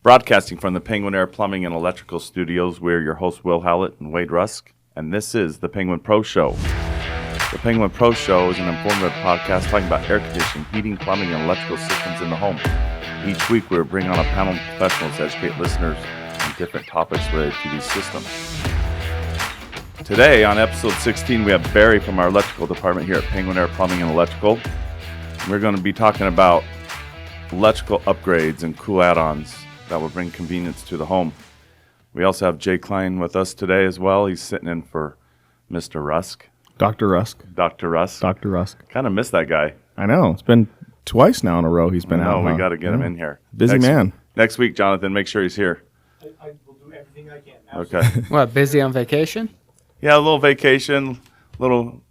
Broadcasting from the Penguin Air Plumbing and Electrical Studios, we're your hosts, Will Hallett and Wade Rusk, and this is the Penguin Pro Show. The Penguin Pro Show is an informative podcast talking about air conditioning, heating, plumbing, and electrical systems in the home. Each week, we're bringing on a panel of professionals to educate listeners on different topics related to these systems. Today, on episode 16, we have Barry from our electrical department here at Penguin Air Plumbing and Electrical. We're going to be talking about electrical upgrades and cool add-ons that will bring convenience to the home. We also have KLINE with us today as well. He's sitting in for Mr. Rusk. Dr. Rusk. Dr. Rusk. Dr. Rusk. Kind of miss that guy. I know. It's been twice now in a row he's been out. No, we got to get him in here. Busy man. Next week, Jonathan, make sure he's here. I will do everything I can. Absolutely. Okay. What, busy on vacation? Yeah, a little vacation.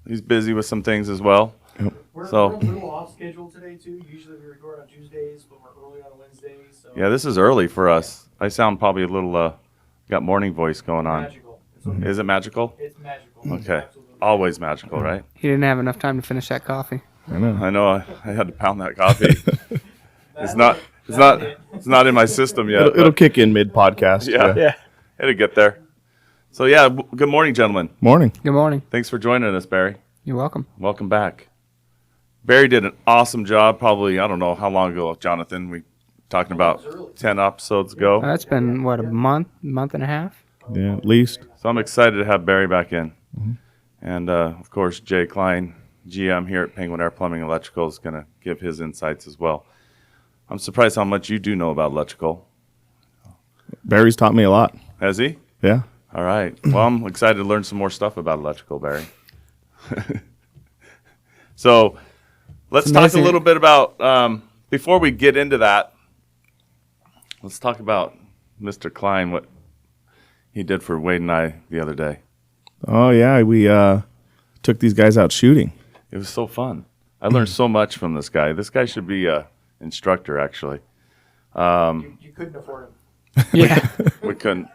He's busy with some things as well. Yep. We're a little off schedule today, too. Usually we record on Tuesdays, but we're early on Wednesdays. So Yeah, this is early for us. I sound probably a little, got morning voice going on. magical. Okay. Is it magical? It's magical. Okay. Absolutely. Always magical, right? He didn't have enough time to finish that coffee. I know. I know. I had to pound that coffee. It's not in my system yet. It'll kick in mid-podcast. Yeah. It'll get there. So, yeah, good morning, gentlemen. Morning. Good morning. Thanks for joining us, Barry. You're welcome. Welcome back. Barry did an awesome job. Probably, I don't know how long ago, Jonathan. We talking about 10 episodes ago. That's been, what, a month and a half? Yeah, at least. So I'm excited to have Barry back in. Mm-hmm. And, of course, KLINE, GM here at Penguin Air Plumbing and Electrical, is going to give his insights as well. I'm surprised how much you do know about electrical. Barry's taught me a lot. Has he? Yeah. All right. Well, I'm excited to learn some more stuff about electrical, Barry. So let's talk a little bit about, before we get into that, let's talk about Mr. KLINE, what he did for Wade and I the other day. Oh, yeah. We took these guys out shooting. It was so fun. I learned so much from this guy. This guy should be an instructor, actually. You couldn't afford him. Yeah. We couldn't.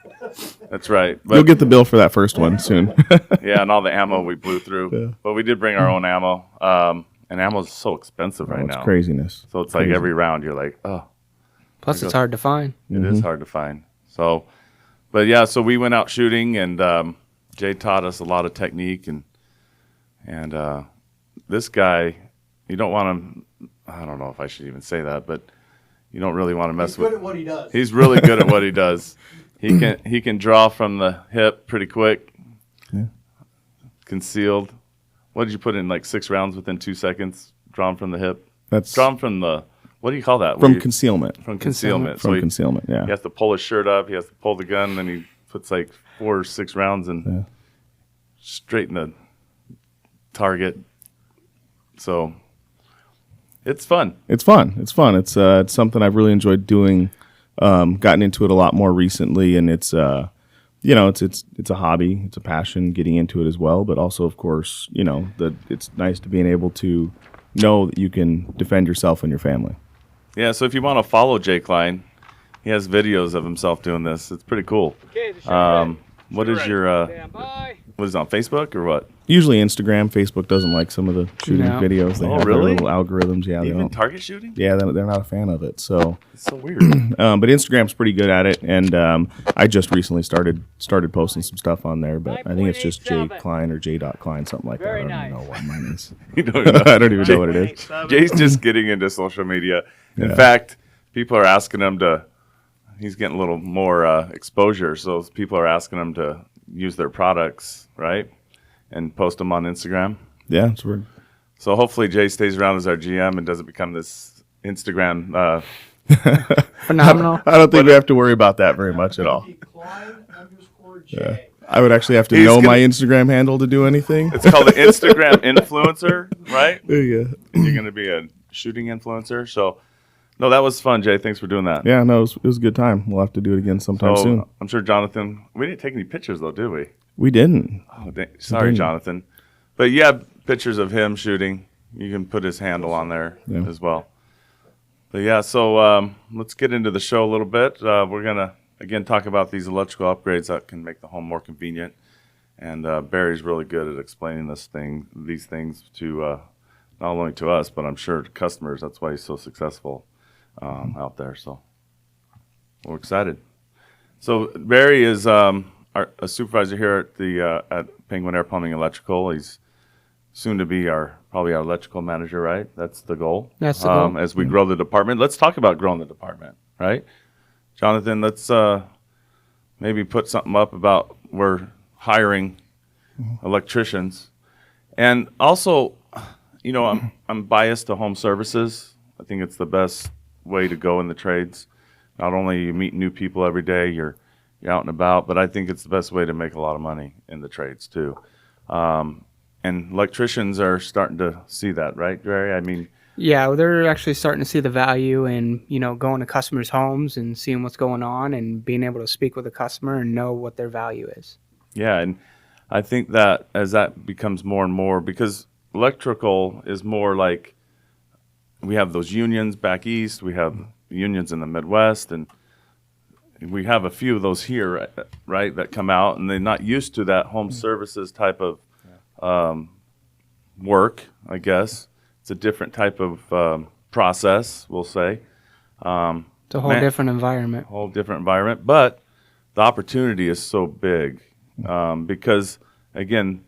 That's right. But, You'll get the bill for that first one soon. yeah, and all the ammo we blew through. Yeah. But we did bring our own ammo. And ammo is so expensive right now. It's craziness. So it's like every round you're like, oh. Plus, it's hard to find. It is hard to find. So, but yeah, so we went out shooting, and Jay taught us a lot of technique, and this guy, you don't want him. I don't know if I should even say that, but you don't really want to mess with. He's good at what he does. He's really good at what he does. He can draw from the hip pretty quick. Yeah. Concealed. What did you put in, like 6 rounds within 2 seconds? Drawn from the hip. That's drawn from the. What do you call that? From concealment. From concealment. From concealment, yeah. He has to pull his shirt up. He has to pull the gun, and then he puts like 4 or 6 rounds and straight in the target. So it's fun. It's fun. It's something I've really enjoyed doing. Gotten into it a lot more recently, and it's it's a hobby. It's a passion getting into it as well. But also, of course, it's nice to being able to know that you can defend yourself and your family. Yeah, so if you want to follow KLINE, he has videos of himself doing this. It's pretty cool. Okay, what is your what is it, on Facebook or what? Usually Instagram. Facebook doesn't like some of the shooting videos. They have really? their little algorithms. Yeah, Even target shooting? Yeah, they're not a fan of it. So it's so weird. But Instagram's pretty good at it, and I just recently started posting some stuff on there. But I think it's just KLINE or J.Kline, something like that. I don't even know what mine is. You don't know. I don't even know what it is. Jay's just getting into social media. In fact, people are asking him to. He's getting a little more exposure, so people are asking him to use their products, right, and post them on Instagram. Yeah, it's weird. So hopefully Jay stays around as our GM and doesn't become this Instagram phenomenal. I don't think we have to worry about that very much at all. Yeah. I would actually have to know my Instagram handle to do anything. It's called an Instagram influencer, right? Yeah. You're going to be a shooting influencer. So, no, that was fun, Jay. Thanks for doing that. Yeah, no, it was a good time. We'll have to do it again sometime soon. I'm sure Jonathan, we didn't take any pictures, though, did we? We didn't. Oh, sorry, Jonathan. But you have pictures of him shooting. You can put his handle on there as well. But yeah, so let's get into the show a little bit. We're going to, again, talk about these electrical upgrades that can make the home more convenient. And Barry's really good at explaining these things to not only to us, but I'm sure to customers. That's why he's so successful out there. So We're excited. So Barry is a supervisor here at the at Penguin Air Plumbing Electrical. He's soon to be probably our electrical manager, right? That's the goal. That's the goal. As we grow the department. Let's talk about growing the department, right? Jonathan, let's maybe put something up about we're hiring electricians. And also, you know, I'm biased to home services. I think it's the best way to go in the trades. Not only you meet new people every day, you're out and about, but I think it's the best way to make a lot of money in the trades too. And electricians are starting to see that, right, Gary? I mean, Yeah, well, they're actually starting to see the value in, going to customers' homes and seeing what's going on and being able to speak with the customer and know what their value is. yeah, and I think that as that becomes more and more, because electrical is more like we have those unions back east, we have unions in the Midwest, and we have a few of those here, right, that come out, and they're not used to that home services type of work, I guess. It's a different type of process, we'll say. It's a whole different environment. Whole different environment, but the opportunity is so big because, again,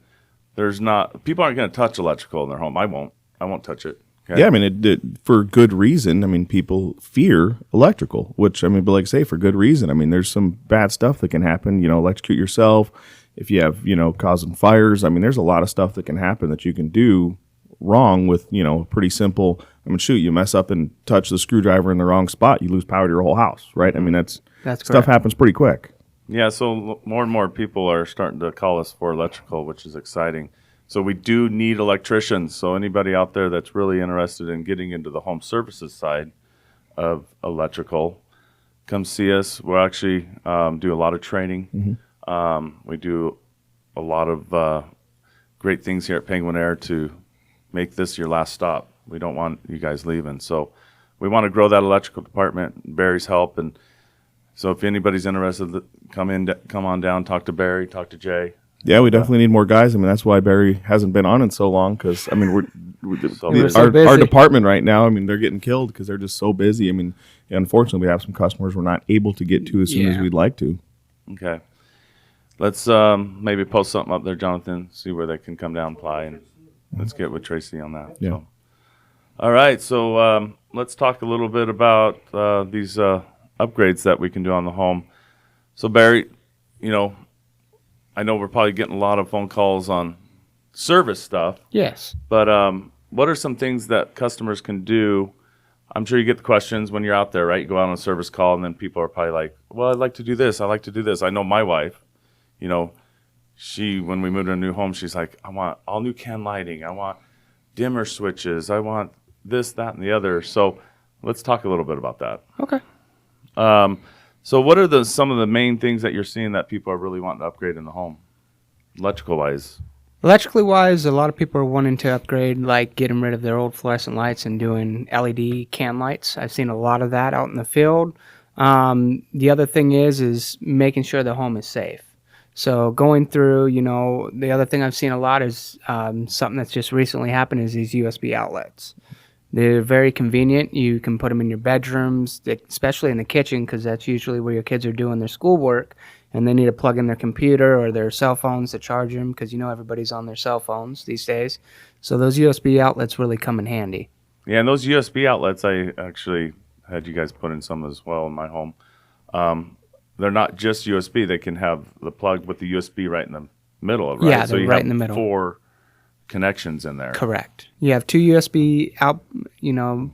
people aren't going to touch electrical in their home. I won't touch it. Okay? Yeah, I mean, for good reason. I mean, people fear electrical, which, I mean, but like I say, for good reason. I mean, there's some bad stuff that can happen, electrocute yourself. If you have, causing fires, I mean, there's a lot of stuff that can happen that you can do wrong with, pretty simple. I mean, shoot, you mess up and touch the screwdriver in the wrong spot, you lose power to your whole house, right? I mean, that's stuff correct. happens pretty quick. Yeah, so more and more people are starting to call us for electrical, which is exciting. So we do need electricians. So anybody out there that's really interested in getting into the home services side of electrical, come see us. We'll actually do a lot of training. We do a lot of great things here at Penguin Air to make this your last stop. We don't want you guys leaving. So we want to grow that electrical department, Barry's help. And so if anybody's interested, come on down, talk to Barry, talk to Jay. Yeah, we definitely need more guys. I mean, that's why Barry hasn't been on in so long because, I mean, so busy. our department right now, I mean, they're getting killed because they're just so busy. I mean, unfortunately, we have some customers we're not able to get to as soon as we'd like to. Okay. Let's maybe post something up there, Jonathan, see where they can come down and apply, and let's get with Tracy on that. Yeah. So. All right, so let's talk a little bit about these upgrades that we can do on the home. So, Barry, I know we're probably getting a lot of phone calls on service stuff. Yes. But what are some things that customers can do? I'm sure you get the questions when you're out there, right? You go out on a service call, and then people are probably like, well, I'd like to do this. I like to do this. I know my wife, when we moved to a new home, she's like, I want all new can lighting. I want dimmer switches. I want this, that, and the other. So let's talk a little bit about that. Okay. So what are some of the main things that you're seeing that people are really wanting to upgrade in the home, electrical-wise? Electrically wise, a lot of people are wanting to upgrade, like getting rid of their old fluorescent lights and doing LED can lights. I've seen a lot of that out in the field. The other thing is making sure the home is safe. So going through, the other thing I've seen a lot is something that's just recently happened is these USB outlets. They're very convenient. You can put them in your bedrooms, especially in the kitchen, because that's usually where your kids are doing their schoolwork, and they need to plug in their computer or their cell phones to charge them, because everybody's on their cell phones these days. So those USB outlets really come in handy. Yeah, and those USB outlets, I actually had you guys put in some as well in my home. They're not just USB. They can have the plug with the USB right in the middle of it, right? Yeah, so you right have in the middle. 4 connections in there. Correct. You have 2 USB out,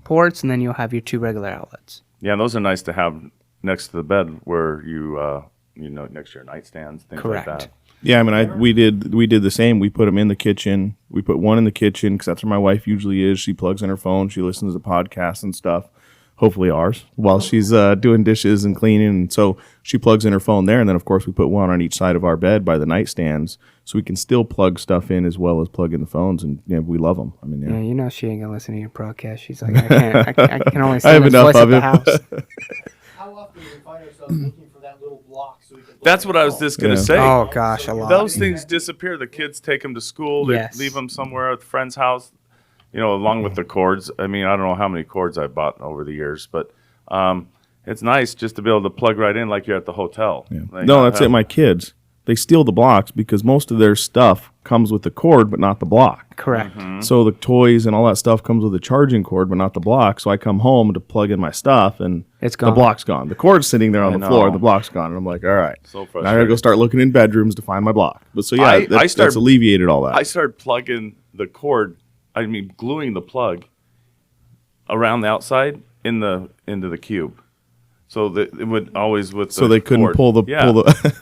ports, and then you'll have your 2 regular outlets. Yeah, and those are nice to have next to the bed where you next to your nightstands, things Correct. like that. Yeah, I mean, we did the same. We put them in the kitchen. We put one in the kitchen because that's where my wife usually is. She plugs in her phone. She listens to podcasts and stuff. Hopefully ours, while she's doing dishes and cleaning. And so she plugs in her phone there. And then, of course, we put one on each side of our bed by the nightstands so we can still plug stuff in as well as plug in the phones. And we love them. I mean, Yeah, she ain't going to listen to your broadcast. She's like, I can only I stand have this enough voice at of the it. house. How often do we find ourselves looking for that little block so we can? That's what I was just going to Yeah. say. Oh, gosh, a lot. Those things disappear. The kids take them to school. They Yes. leave them somewhere at a friend's house, along with the cords. I mean, I don't know how many cords I've bought over the years, but it's nice just to be able to plug right in like you're at the hotel. Yeah. Like, No, that's it. My kids, they steal the blocks because most of their stuff comes with the cord, but not the block. Correct. So the toys and all that stuff comes with a charging cord, but not the block. So I come home to plug in my stuff, and It's the gone. block's gone. The cord's sitting there on I the floor. know. The block's gone. And I'm like, all right. So Now I got to frustrating. go start looking in bedrooms to find my block. But so, yeah, I that's started- alleviated all that. I started plugging the cord, gluing the plug around the outside into the cube. So that it would always with so the they couldn't cord. pull the... Yeah. Pull the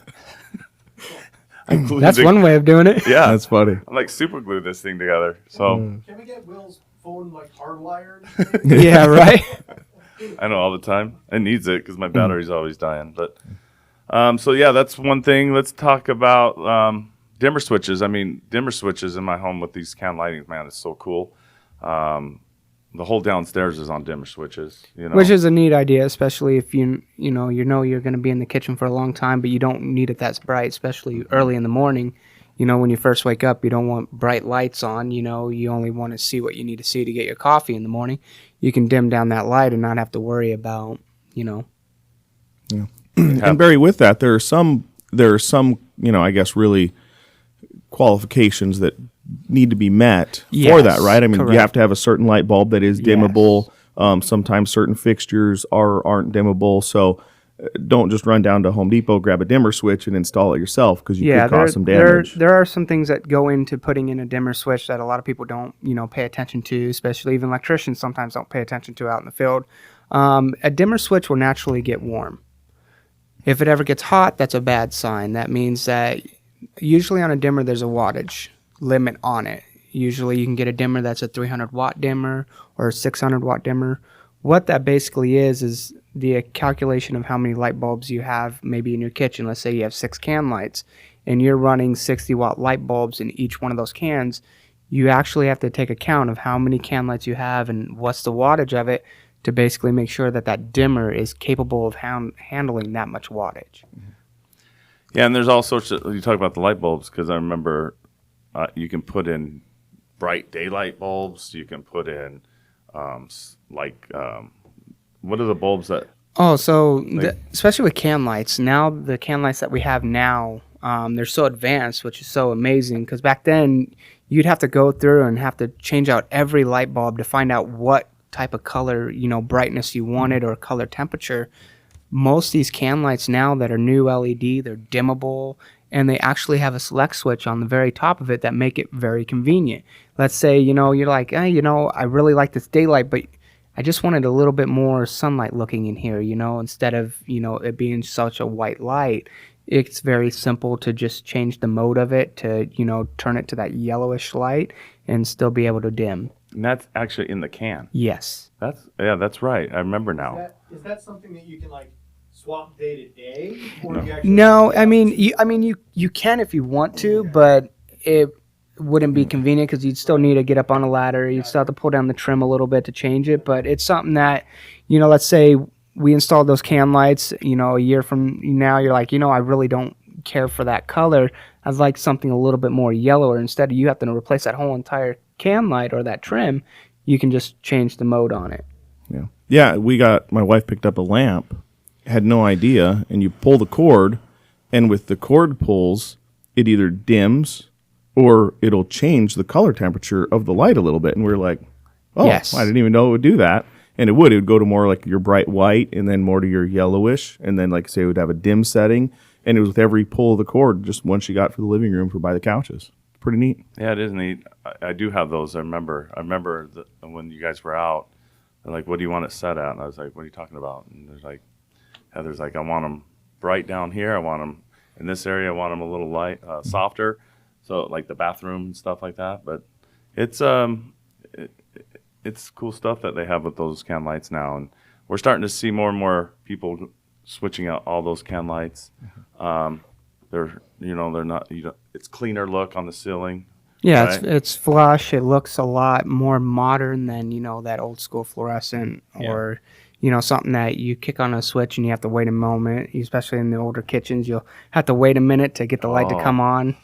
I glued That's the- one way of doing it. Yeah. That's funny. I'm like super glued this thing together. So Can we get Will's phone like hardwired? Yeah, right. I know all the time. It needs it because my battery's always dying. But so yeah, that's one thing. Let's talk about dimmer switches. I mean, dimmer switches in my home with these can lightings, man, it's so cool. The whole downstairs is on dimmer switches. You know, Which is a neat idea, especially if you know you're going to be in the kitchen for a long time, but you don't need it that bright, especially early in the morning. You know, when you first wake up, you don't want bright lights on. You know, you only want to see what you need to see to get your coffee in the morning. You can dim down that light and not have to worry about, And Barry, with that, there are some, I guess, really qualifications that need to be met for Yes, that, right? I mean, correct. you have to have a certain light bulb that is Yes. dimmable. Sometimes certain fixtures aren't dimmable. So don't just run down to Home Depot, grab a dimmer switch, and install it yourself because you could cause some damage. There are some things that go into putting in a dimmer switch that a lot of people don't, pay attention to, especially even electricians sometimes don't pay attention to out in the field. A dimmer switch will naturally get warm. If it ever gets hot, that's a bad sign. That means that usually on a dimmer, there's a wattage limit on it. Usually you can get a dimmer that's a 300 watt dimmer or a 600 watt dimmer. What that basically is the calculation of how many light bulbs you have maybe in your kitchen. Let's say you have 6 can lights and you're running 60 watt light bulbs in each one of those cans. You actually have to take account of how many can lights you have and what's the wattage of it to basically make sure that that dimmer is capable of handling that much wattage. yeah, and there's all sorts of. You talk about the light bulbs because I remember you can put in bright daylight bulbs. You can put in what are the bulbs that? Oh, so especially with can lights, now the can lights that we have now, they're so advanced, which is so amazing. Because back then, you'd have to go through and have to change out every light bulb to find out what type of color, brightness you wanted or color temperature. Most of these can lights now that are new LED, they're dimmable, and they actually have a select switch on the very top of it that make it very convenient. Let's say, you're like, I really like this daylight, but I just wanted a little bit more sunlight looking in here, instead of, it being such a white light. It's very simple to just change the mode of it to, turn it to that yellowish light and still be able to dim. And that's actually in the can. Yes. That's right. I remember now. Is that something that you can like swap day to day? Or do you actually No, I mean, you can if you want to, but it wouldn't be convenient because you'd still need to get up on a ladder. You'd still have to pull down the trim a little bit to change it. But it's something that, let's say we installed those can lights, a year from now, you're like, I really don't care for that color. I'd like something a little bit more yellower. Instead of you have to replace that whole entire can light or that trim, you can just change the mode on it. Yeah, my wife picked up a lamp, had no idea, and you pull the cord, and with the cord pulls, it either dims or it'll change the color temperature of the light a little bit. And we're like, oh, Yes. I didn't even know it would do that. And it would go to more like your bright white and then more to your yellowish. And then, like, say, it would have a dim setting. And it was with every pull of the cord, just one she got for the living room for by the couches. Pretty neat. Yeah, it is neat. I do have those. I remember when you guys were out. They're like, "What do you want it set at?" And I was like, "What are you talking about?" And Heather's like, "I want them bright down here. I want them in this area. I want them a little light, softer, so like the bathroom and stuff like that." But it's cool stuff that they have with those can lights now, and we're starting to see more and more people switching out all those can lights. They're not. It's cleaner look on the ceiling. Yeah, right? it's flush. It looks a lot more modern than, that old school fluorescent or, something that you kick on a switch and you have to wait a moment, especially in the older kitchens. You'll have to wait a minute to get the light to come on.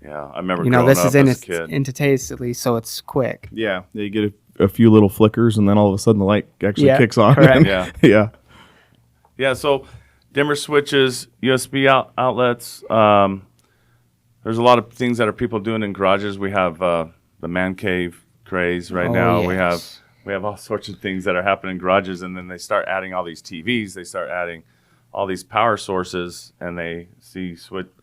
Yeah, I remember. This is in as a kid. into taste at least, so it's quick. Yeah, you get a few little flickers, and then all of a sudden the light actually kicks on. correct. Yeah. Yeah. Yeah, so dimmer switches, USB outlets. There's a lot of things that are people doing in garages. We have the man cave craze right now. Yes. We have all sorts of things that are happening in garages, and then they start adding all these TVs. They start adding all these power sources, and they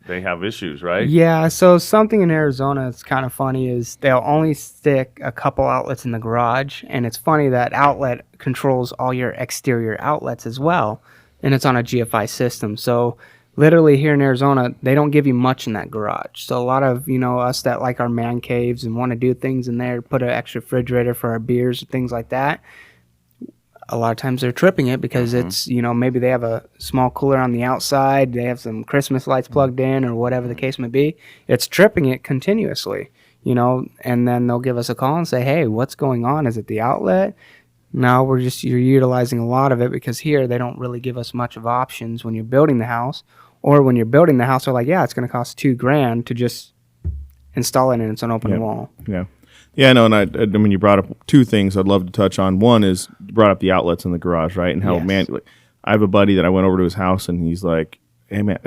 have issues, right? Yeah, so something in Arizona that's kind of funny is they'll only stick a couple outlets in the garage, and it's funny that outlet controls all your exterior outlets as well, and it's on a GFI system. So literally here in Arizona, they don't give you much in that garage. So a lot of, us that like our man caves and want to do things in there, put an extra refrigerator for our beers and things like that, a lot of times they're tripping it because it's, maybe they have a small cooler on the outside, they have some Christmas lights plugged in or whatever the case may be. It's tripping it continuously, and then they'll give us a call and say, hey, what's going on? Is it the outlet? No, you're utilizing a lot of it because here they don't really give us much of options when you're building the house. Or when you're building the house, they're like, yeah, it's going to cost $2,000 to just install it and it's an open wall. Yeah. Yeah, no, and I mean, you brought up two things I'd love to touch on. One is you brought up the outlets in the garage, right? And how, man, like, I have a buddy that I went over to his house and he's like, hey, man,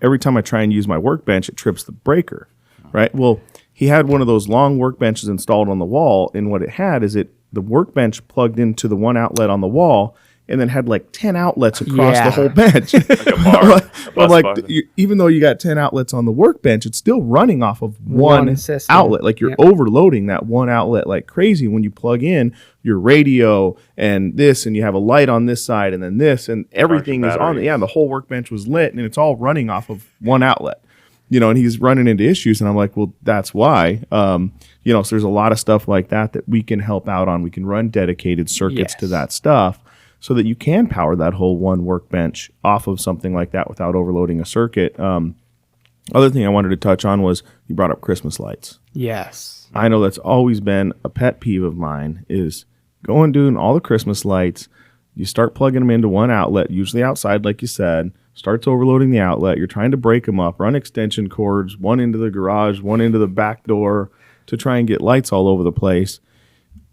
every time I try and use my workbench, it trips the breaker, right? Well, he had one of those long workbenches installed on the wall, and what it had is the workbench plugged into the one outlet on the wall, and then had like 10 outlets across the whole bench. Like a bar. I'm like, even though you got 10 outlets on the workbench, it's still running off of one outlet. Like you're overloading that one outlet like crazy when you plug in your radio and this, and you have a light on this side and then this, and everything is on. Yeah, the whole workbench was lit, and it's all running off of one outlet. And he's running into issues, and I'm like, well, that's why. So there's a lot of stuff like that we can help out on. We can run dedicated circuits to that stuff, so that you can power that whole one workbench off of something like that without overloading a circuit. Other thing I wanted to touch on was you brought up Christmas lights. Yes. I know that's always been a pet peeve of mine is going doing all the Christmas lights. You start plugging them into one outlet, usually outside, like you said, starts overloading the outlet. You're trying to break them up, run extension cords, one into the garage, one into the back door to try and get lights all over the place.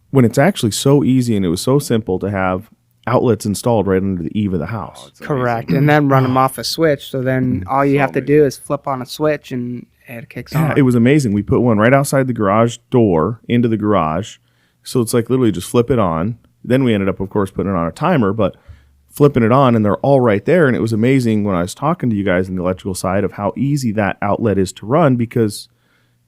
When it's actually so easy and it was so simple to have outlets installed right under the eave of the house. Correct. And then run them off a switch. So then all you have to do is flip on a switch and it kicks on. It was amazing. We put one right outside the garage door into the garage. So it's like literally just flip it on. Then we ended up, of course, putting it on a timer, but flipping it on and they're all right there. And it was amazing when I was talking to you guys on the electrical side of how easy that outlet is to run because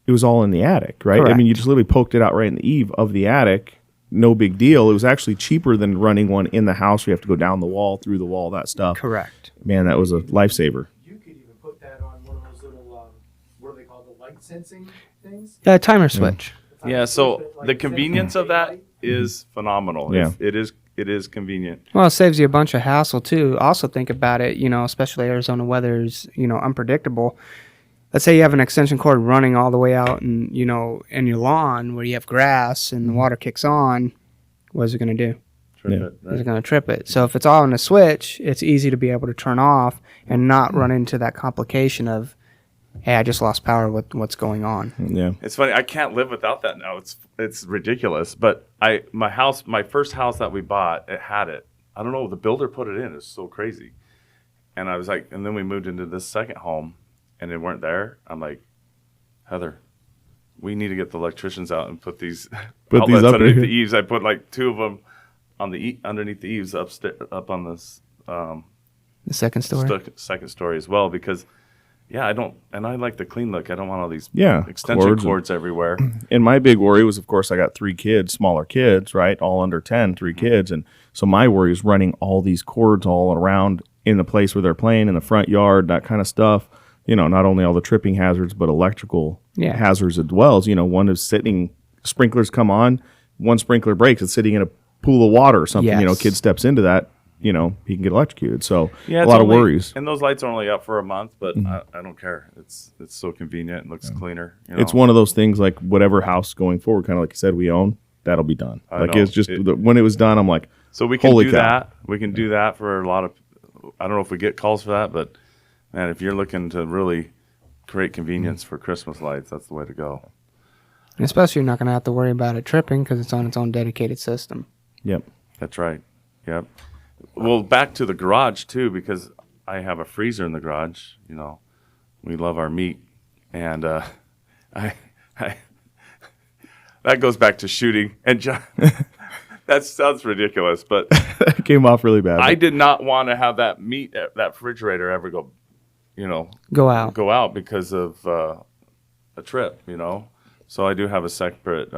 it was all in the attic, right? Correct. I mean, you just literally poked it out right in the eave of the attic. No big deal. It was actually cheaper than running one in the house. We have to go down the wall, through the wall, that stuff. Correct. Man, that was a lifesaver. You could even put that on one of those little, what are they called, the light sensing things? Timer switch. Yeah, so the convenience of that is phenomenal. Yeah. It is convenient. Well, it saves you a bunch of hassle too. Also think about it, especially Arizona weather is, unpredictable. Let's say you have an extension cord running all the way out and, in your lawn where you have grass and the water kicks on. What is it going to do? Trip it, right? Is it going to trip it? So if it's all on a switch, it's easy to be able to turn off and not run into that complication of, hey, I just lost power with what's going on. Yeah. It's funny. I can't live without that now. It's ridiculous. But my first house that we bought, it had it. I don't know. The builder put it in. It's so crazy. And I was like, and then we moved into this second home. And they weren't there. I'm like, Heather, we need to get the electricians out and put these outlets underneath the eaves. I put like two of them on the underneath the eaves up on this The second story. Second story as well because I don't, and I like the clean look. I don't want all these extension cords everywhere. And my big worry was, of course, I got 3 kids, smaller kids, right, all under 10, 3 kids, and so my worry is running all these cords all around in the place where they're playing in the front yard, that kind of stuff. Not only all the tripping hazards, but electrical hazards as well. As, one is sitting, sprinklers come on, one sprinkler breaks, it's sitting in a pool of water or something. Yes. Kid steps into that, he can get electrocuted. So a lot of worries. And those lights are only up for a month, but I don't care. It's so convenient and looks cleaner. It's one of those things like whatever house going forward, kind of like you said, we own, that'll be done. It's just when it was done, I'm like, so we can do cow. that. We can do that for a lot of, I don't know if we get calls for that, but man, if you're looking to really create convenience for Christmas lights, that's the way to go. And especially you're not going to have to worry about it tripping because it's on its own dedicated system. Yep. That's right. Yep. Well, back to the garage too, because I have a freezer in the garage. You know, we love our meat, and I that goes back to shooting. And John, that sounds ridiculous, but It came off really bad. I did not want to have that meat, that refrigerator ever go Go out. because of a trip. So I do have a separate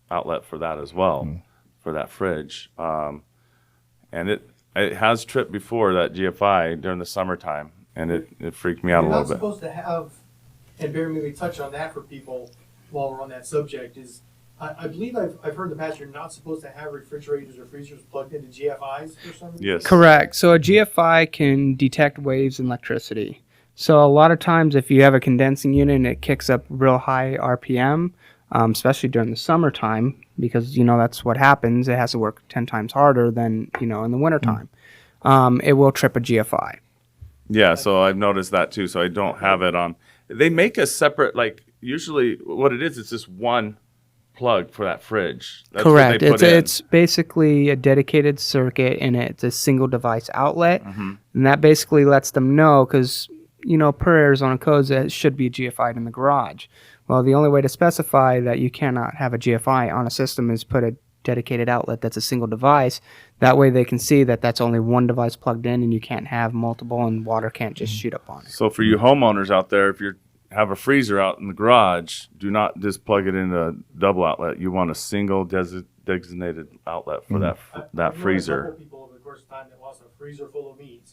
outlet for that as well, for that fridge. And it has tripped before, that GFI, during the summertime, and it freaked me out You're a not little bit. supposed to have, and bear with me, touch on that for people while we're on that subject, is I believe I've heard in the past you're not supposed to have refrigerators or freezers plugged into GFIs for some reason. Yes. Correct. So a GFI can detect waves in electricity. So a lot of times if you have a condensing unit and it kicks up real high RPM, especially during the summertime, because, that's what happens. It has to work 10 times harder than, in the wintertime. It will trip a GFI. Yeah, so I've noticed that too. So I don't have it on. They make a separate, usually what it is, it's just one plug for that fridge. That's Correct. What they put in. It's basically a dedicated circuit, and it's a single device outlet. And that basically lets them know, because, per Arizona codes, it should be GFI'd in the garage. Well, the only way to specify that you cannot have a GFI on a system is put a dedicated outlet that's a single device. That way they can see that that's only one device plugged in, and you can't have multiple, and water can't just shoot up on it. So for you homeowners out there, if you have a freezer out in the garage, do not just plug it in a double outlet. You want a single designated outlet for that I've known freezer. a couple people over the course of time that lost a freezer full of meat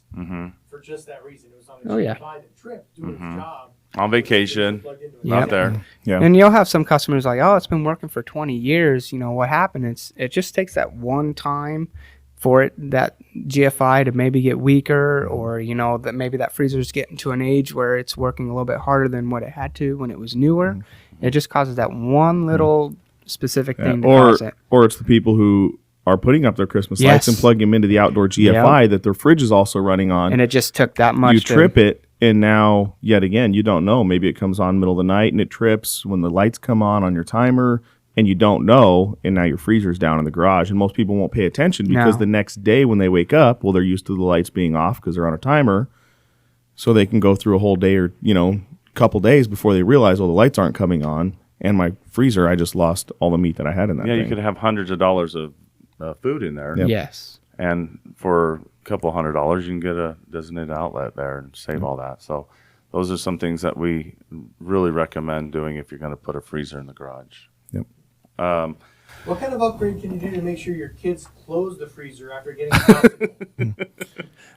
for just that reason. It was on a Oh, yeah. GFI that tripped doing its job. On vacation, Plugged into it. Yeah. out there. Yeah. And you'll have some customers like, oh, it's been working for 20 years. What happened? It just takes that one time for that GFI to maybe get weaker, or, that maybe that freezer's getting to an age where it's working a little bit harder than what it had to when it was newer. It just causes that one little specific thing to cause it. Or it's the people who are putting up their Christmas lights and Yes. plugging them into the outdoor GFI that their fridge is also running on. And it just took that much You to trip it, and now, yet again, you don't know. Maybe it comes on middle of the night, and it trips when the lights come on your timer, and you don't know, and now your freezer's down in the garage. And most people won't pay attention because No. the next day when they wake up, well, they're used to the lights being off because they're on a timer, so they can go through a whole day or, couple days before they realize, well, the lights aren't coming on, and my freezer, I just lost all the meat that I had in that Yeah, thing. you could have hundreds of dollars of food in there. Yep. Yes. And for a couple $100, you can get a designated outlet there and save all that. So those are some things that we really recommend doing if you're going to put a freezer in the garage. Yep. What kind of upgrade can you do to make sure your kids close the freezer after getting the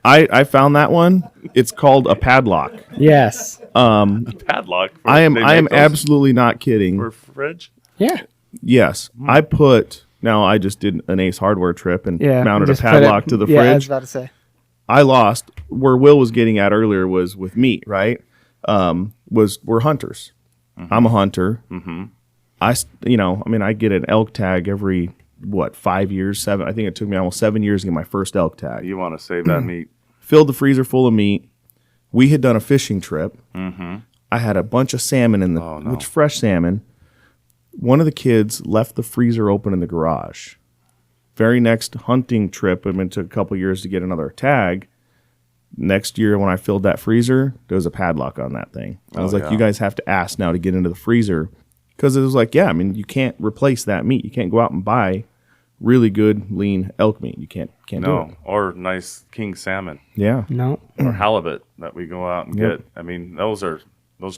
I found that one. It's called a padlock. Yes. Padlock. I am they make those absolutely not kidding. for fridge. Yeah. Yes, I just did an Ace Hardware trip and Yeah. mounted a just put padlock to the Yeah, I was fridge. about to say. I lost. Where Will was getting at earlier was with meat, right? We're hunters. I'm a hunter. I get an elk tag every 5 years, 7. I think it took me almost 7 years to get my first elk tag. You want to save that meat. Filled the freezer full of meat. We had done a fishing trip. I had a bunch of salmon in which fresh salmon. One of the kids left the freezer open in the garage. Very next hunting trip, it took a couple years to get another tag. Next year, when I filled that freezer, there was a padlock on that thing. I was like, yeah. you guys have to ask now to get into the freezer. Because it was like, you can't replace that meat. You can't go out and buy really good, lean elk meat. You can't do it. No, or nice king salmon Yeah. No. or halibut that we go out and Yep. get. I mean, those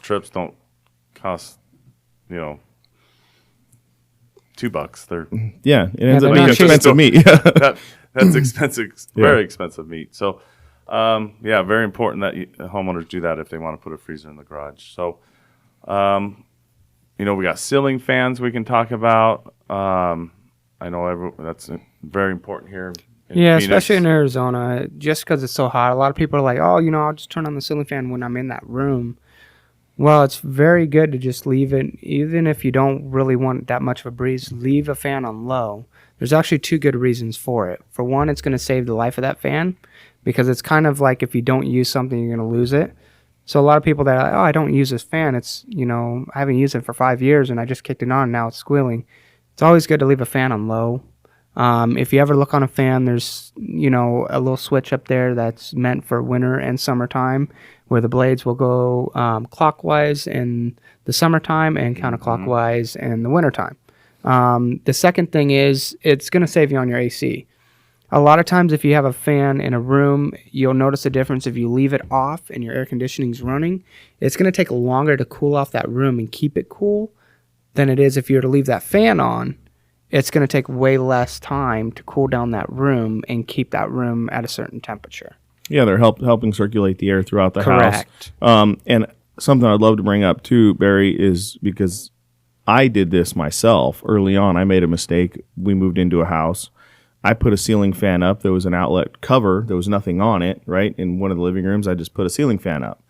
trips don't cost, $2. They're Yeah. It ends they're up being not cheap. expensive meat. that's expensive, very expensive meat. So, very important that homeowners do that if they want to put a freezer in the garage. So, we got ceiling fans we can talk about. I know that's very important here. In Yeah, Phoenix. especially in Arizona, just because it's so hot. A lot of people are like, oh, I'll just turn on the ceiling fan when I'm in that room. Well, it's very good to just leave it, even if you don't really want that much of a breeze, leave a fan on low. There's actually two good reasons for it. For one, it's going to save the life of that fan, because it's kind of like if you don't use something, you're going to lose it. So a lot of people that are like, oh, I don't use this fan. It's, I haven't used it for 5 years and I just kicked it on and now it's squealing. It's always good to leave a fan on low. If you ever look on a fan, there's, a little switch up there that's meant for winter and summertime, where the blades will go clockwise in the summertime and counterclockwise in the wintertime. The second thing is it's going to save you on your AC. A lot of times if you have a fan in a room, you'll notice a difference if you leave it off and your air conditioning's running. It's going to take longer to cool off that room and keep it cool than it is if you were to leave that fan on. It's going to take way less time to cool down that room and keep that room at a certain temperature. Yeah, they're helping circulate the air throughout the Correct. house. And something I'd love to bring up too, Barry, is because I did this myself early on. I made a mistake. We moved into a house. I put a ceiling fan up. There was an outlet cover. There was nothing on it, right? In one of the living rooms, I just put a ceiling fan up.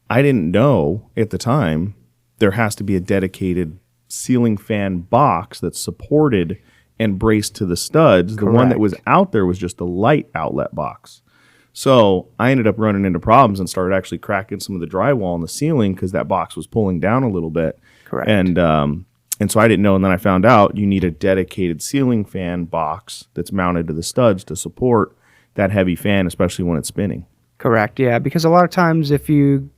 I didn't know at the time there has to be a dedicated ceiling fan box that's supported and braced to the studs. The one that was out there was just a light outlet box. So I ended up running into problems and started actually cracking some of the drywall in the ceiling because that box was pulling down a little bit. Correct. And so I didn't know, and then I found out you need a dedicated ceiling fan box that's mounted to the studs to support that heavy fan, especially when it's spinning. Correct, yeah, because a lot of times if you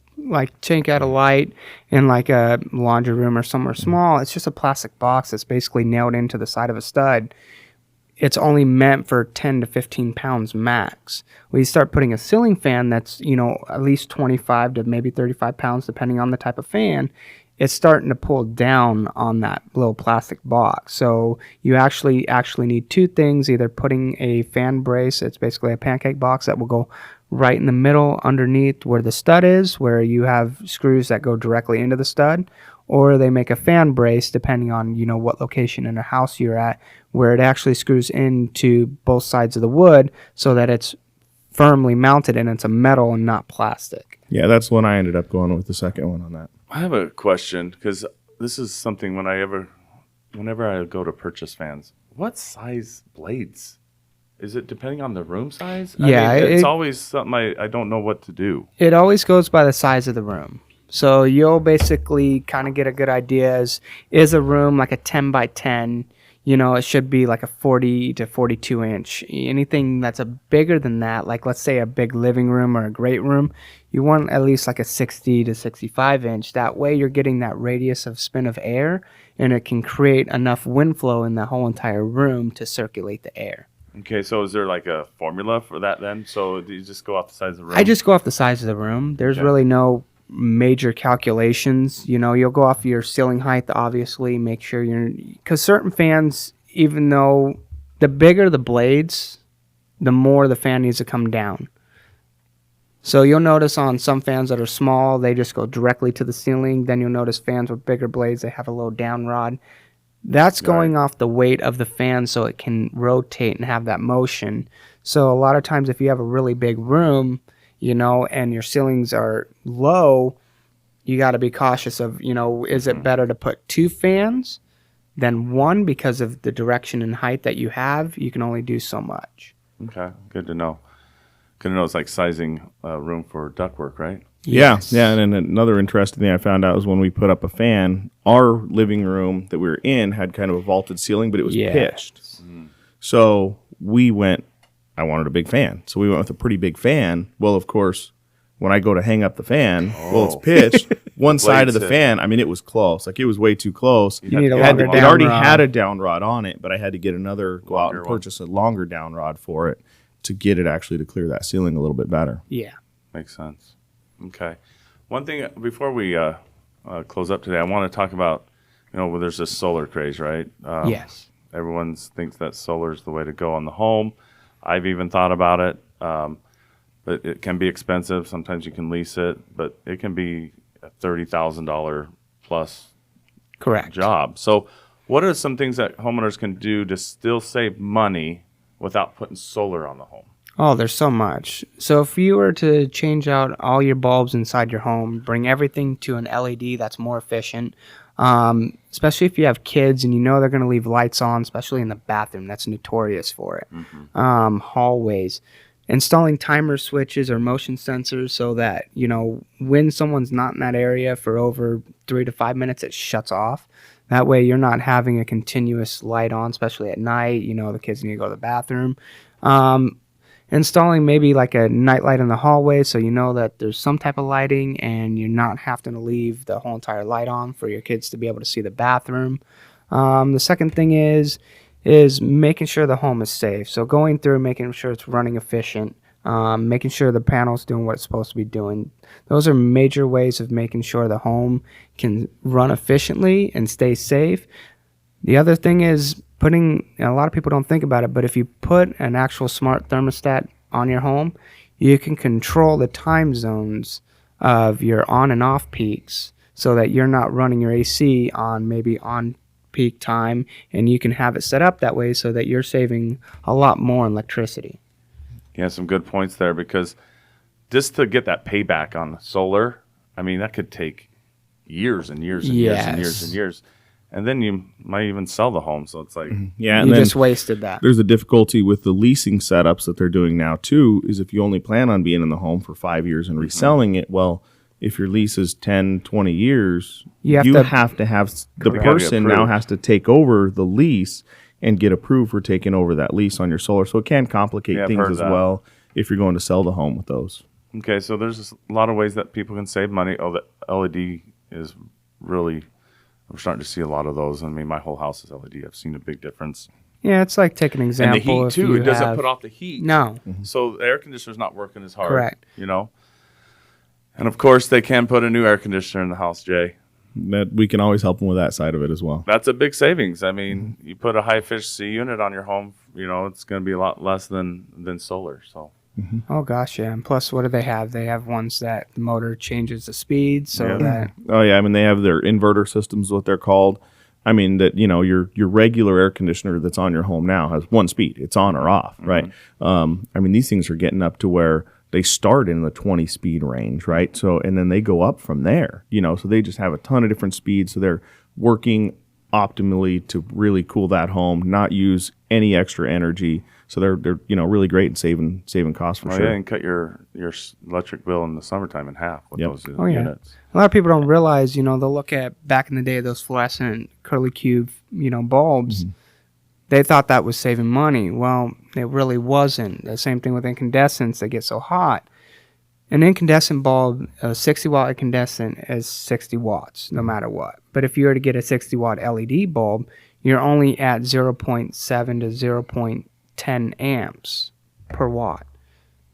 chank out a light in a laundry room or somewhere small, it's just a plastic box that's basically nailed into the side of a stud. It's only meant for 10 to 15 pounds max. When you start putting a ceiling fan that's, at least 25 to maybe 35 pounds, depending on the type of fan, it's starting to pull down on that little plastic box. So you actually need two things, either putting a fan brace, it's basically a pancake box that will go right in the middle underneath where the stud is, where you have screws that go directly into the stud, or they make a fan brace depending on, what location in the house you're at, where it actually screws into both sides of the wood so that it's firmly mounted and it's a metal and not plastic. Yeah, that's when I ended up going with the second one on that. I have a question because this is something whenever I go to purchase fans, what size blades? Is it depending on the room size? Yeah, it's always something I don't know what to do. It always goes by the size of the room. So you'll basically kind of get a good idea is a room like a 10 by 10, it should be like a 40 to 42 inch. Anything that's bigger than that, like let's say a big living room or a great room, you want at least like a 60 to 65 inch. That way you're getting that radius of spin of air, and it can create enough wind flow in the whole entire room to circulate the air. Okay, so is there like a formula for that then? So do you just go off the size of the room? I just go off the size of the room. There's really no major calculations. You'll go off your ceiling height, obviously, make sure because certain fans, even though the bigger the blades, the more the fan needs to come down. So you'll notice on some fans that are small, they just go directly to the ceiling. Then you'll notice fans with bigger blades, they have a little down rod. That's going off the weight of the fan so it can rotate and have that motion. So a lot of times if you have a really big room, and your ceilings are low, you got to be cautious of, is it better to put two fans than one because of the direction and height that you have? You can only do so much. Okay, good to know. Good to know it's like sizing a room for ductwork, right? Yes. Yeah. And then another interesting thing I found out was when we put up a fan, our living room that we were in had kind of a vaulted ceiling, but it was pitched. So we went, I wanted a big fan. So we went with a pretty big fan. Well, of course, when I go to hang up the fan, it's pitched. One side of the fan, it was close. Like, it was way too close. You need a longer down rod. It already rod. Had a down rod on it, but I had to get go out and purchase a longer down rod for it to get it actually to clear that ceiling a little bit better. Yeah. Makes sense. Okay. One thing before we close up today, I want to talk about, there's this solar craze, right? Yes. Everyone thinks that solar is the way to go on the home. I've even thought about it, but it can be expensive. Sometimes you can lease it, but it can be a $30,000 plus Correct. job. So what are some things that homeowners can do to still save money without putting solar on the home? Oh, there's so much. So if you were to change out all your bulbs inside your home, bring everything to an LED that's more efficient, especially if you have kids and they're going to leave lights on, especially in the bathroom. That's notorious for it. Hallways. Installing timer switches or motion sensors so that, when someone's not in that area for over 3 to 5 minutes, it shuts off. That way you're not having a continuous light on, especially at night. The kids need to go to the bathroom. Installing maybe like a night light in the hallway so you know that there's some type of lighting and you're not having to leave the whole entire light on for your kids to be able to see the bathroom. The second thing is making sure the home is safe. So going through, making sure it's running efficient, making sure the panel's doing what it's supposed to be doing. Those are major ways of making sure the home can run efficiently and stay safe. The other thing is a lot of people don't think about it, but if you put an actual smart thermostat on your home, you can control the time zones of your on and off peaks so that you're not running your AC on peak time, and you can have it set up that way so that you're saving a lot more in electricity. Yeah, some good points there, because just to get that payback on solar, I mean, that could take years and years and years and years and years. And then you might even sell the home. So it's like, yeah, and you just wasted that. There's a difficulty with the leasing setups that they're doing now too, is if you only plan on being in the home for 5 years and reselling it, well, if your lease is 10, 20 years, you have to have the person now has to take over the lease and get approved for taking over that lease on your solar. So it can complicate things as well if you're going to sell the home with those. Okay, so there's a lot of ways that people can save money. Oh, the LED is really... We're starting to see a lot of those. I mean, my whole house is LED. I've seen a big difference. Yeah, it's like, take an example. And the heat, too. It doesn't put off the heat. No. So the air conditioner's not working as hard. Correct. And, of course, they can put a new air conditioner in the house, Jay. That we can always help them with that side of it as well. That's a big savings. I mean, you put a high-efficiency unit on your home, it's going to be a lot less than solar. So. Oh, gosh, yeah. And plus, what do they have? They have ones that the motor changes the speed so that... Oh, yeah. I mean, they have their inverter systems, what they're called. I mean, that, your regular air conditioner that's on your home now has one speed. It's on or off, right? I mean, these things are getting up to where they start in the 20-speed range, right? So, and then they go up from there, so they just have a ton of different speeds. So they're working optimally to really cool that home, not use any extra energy. So they're really great at saving costs for sure. Yeah, and cut your electric bill in the summertime in half with those units. A lot of people don't realize, they'll look at back in the day those fluorescent curly cube, bulbs. Mm-hmm. They thought that was saving money. Well, it really wasn't. The same thing with incandescents. They get so hot. An incandescent bulb, a 60-watt incandescent is 60 watts, no matter what. But if you were to get a 60-watt LED bulb, you're only at 0.7 to 0.10 amps per watt.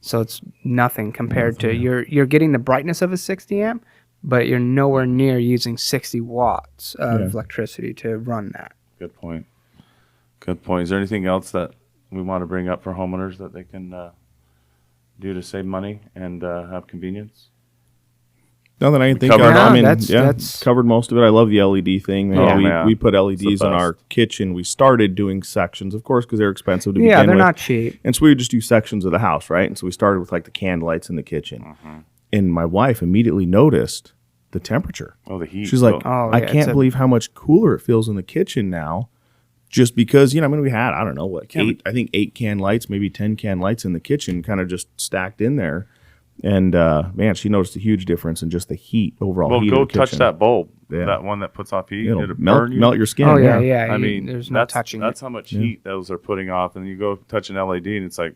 So it's nothing compared to you're getting the brightness of a 60 amp, but you're nowhere near using 60 watts of electricity to run that. Good point. Is there anything else that we want to bring up for homeowners that they can do to save money and have convenience? Not that I can think of. I mean, that's covered most of it. I love the LED thing. We put LEDs in our kitchen. We started doing sections, of course, because they're expensive to begin with. Yeah, they're not cheap. And so we would just do sections of the house, right? And so we started with like the candle lights in the kitchen. Mm-hmm. And my wife immediately noticed the temperature. Oh, the heat. She's like, I can't believe how much cooler it feels in the kitchen now. Just because, we had, I don't know, eight can lights, maybe 10 can lights in the kitchen, kind of just stacked in there. And, man, she noticed a huge difference in just the heat, overall heat of the kitchen. Go touch that bulb, that one that puts off heat. It'll melt your skin. Oh, yeah. I mean, there's no touching That's how much heat those are putting off. And you go touch an LED and it's like,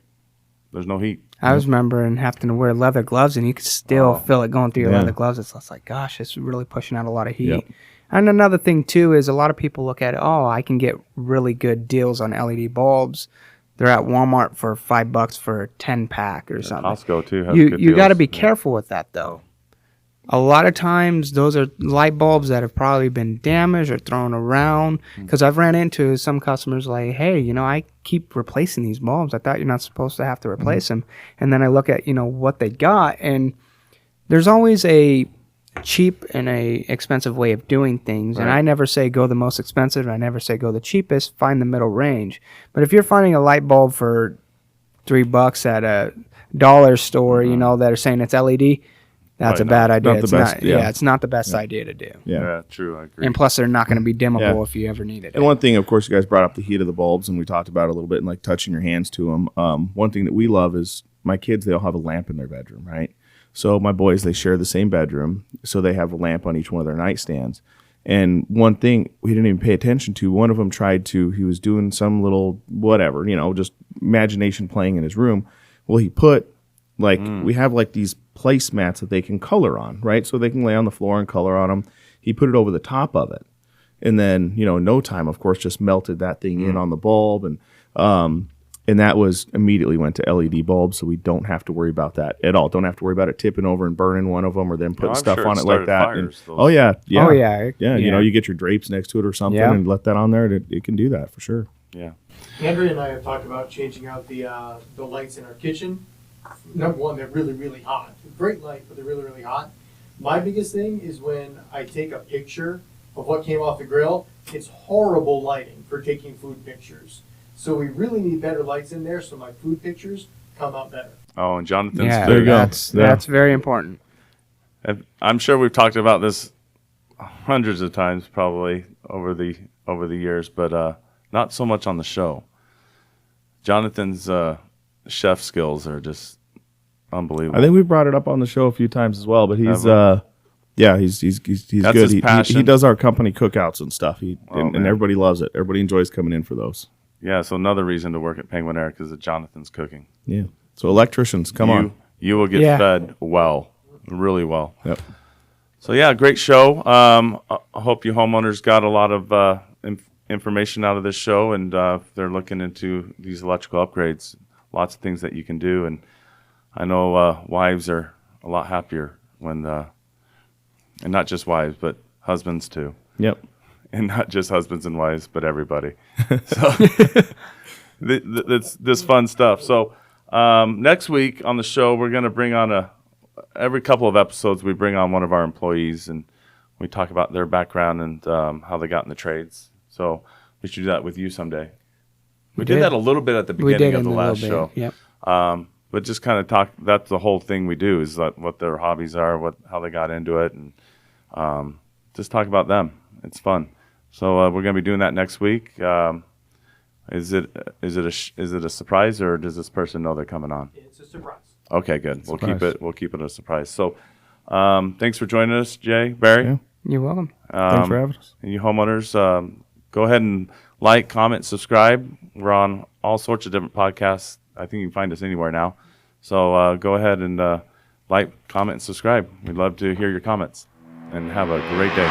there's no heat. I was remembering having to wear leather gloves and you could still feel it going through your leather gloves. It's like, gosh, it's really pushing out a lot of heat. Yep. And another thing, too, is a lot of people look at, I can get really good deals on LED bulbs. They're at Walmart for $5 for a 10-pack or something. Costco, too, has good deals. You got to be careful with that, though. A lot of times, those are light bulbs that have probably been damaged or thrown around. Because I've ran into some customers like, hey, I keep replacing these bulbs. I thought you're not supposed to have to replace them. And then I look at, what they got. And there's always a cheap and a expensive way of doing things, and I never say go the most expensive, and I never say go the cheapest. Find the middle range. But if you're finding a light bulb for $3 at a dollar store, that are saying it's LED, that's a bad idea. It's not the best idea to do. Yeah, true. I agree. And plus, they're not going to be dimmable if you ever need it. And one thing, of course, you guys brought up the heat of the bulbs, and we talked about it a little bit, and like touching your hands to them. One thing that we love is my kids; they all have a lamp in their bedroom, right? So my boys, they share the same bedroom, so they have a lamp on each one of their nightstands. And one thing we didn't even pay attention to, one of them he was doing some little whatever, just imagination playing in his room. Well, he put we have like these placemats that they can color on, right? So they can lay on the floor and color on them. He put it over the top of it. And then, in no time, of course, just melted that thing in on the bulb. And that was immediately went to LED bulbs, so we don't have to worry about that at all. Don't have to worry about it tipping over and burning one of them or then putting stuff on it like that. Oh, yeah. Oh, yeah. Yeah, you get your drapes next to it or something and let that on there. It can do that for sure. Yeah. Andrea and I have talked about changing out the lights in our kitchen. Number one, they're really, really hot. Great light, but they're really, really hot. My biggest thing is when I take a picture of what came off the grill, it's horrible lighting for taking food pictures. So we really need better lights in there so my food pictures come out better. Oh, and Jonathan's there you food. go. That's very important. I'm sure we've talked about this hundreds of times probably over the years, but not so much on the show. Jonathan's chef skills are just unbelievable. I think we brought it up on the show a few times as well, but he's he's That's good. his He passion. does our company cookouts and stuff. And man. everybody loves it. Everybody enjoys coming in for those. Yeah, so another reason to work at Penguin Air because of Jonathan's cooking. Yeah. So electricians, come on. You will get fed well, really well. Yep. So yeah, great show. I hope you homeowners got a lot of information out of this show, and if they're looking into these electrical upgrades, lots of things that you can do. And I know wives are a lot happier when, and not just wives, but husbands too. Yep. And not just husbands and wives, but everybody. So this fun stuff. So next week on the show, we're going to bring on every couple of episodes, we bring on one of our employees and we talk about their background and how they got in the trades. So we should do that with you someday. We did that a little bit at the beginning of the last show. Yep. But just kind of talk, that's the whole thing we do is what their hobbies are, how they got into it, and just talk about them. It's fun. So we're going to be doing that next week. Is it a surprise, or does this person know they're coming on? It's a surprise. Okay, good. Surprise. We'll keep it a surprise. So thanks for joining us, Jay, Barry. Yeah. You're welcome. Thanks for having us. And you homeowners, go ahead and like, comment, subscribe. We're on all sorts of different podcasts. I think you can find us anywhere now. So go ahead and like, comment, and subscribe. We'd love to hear your comments. And have a great day.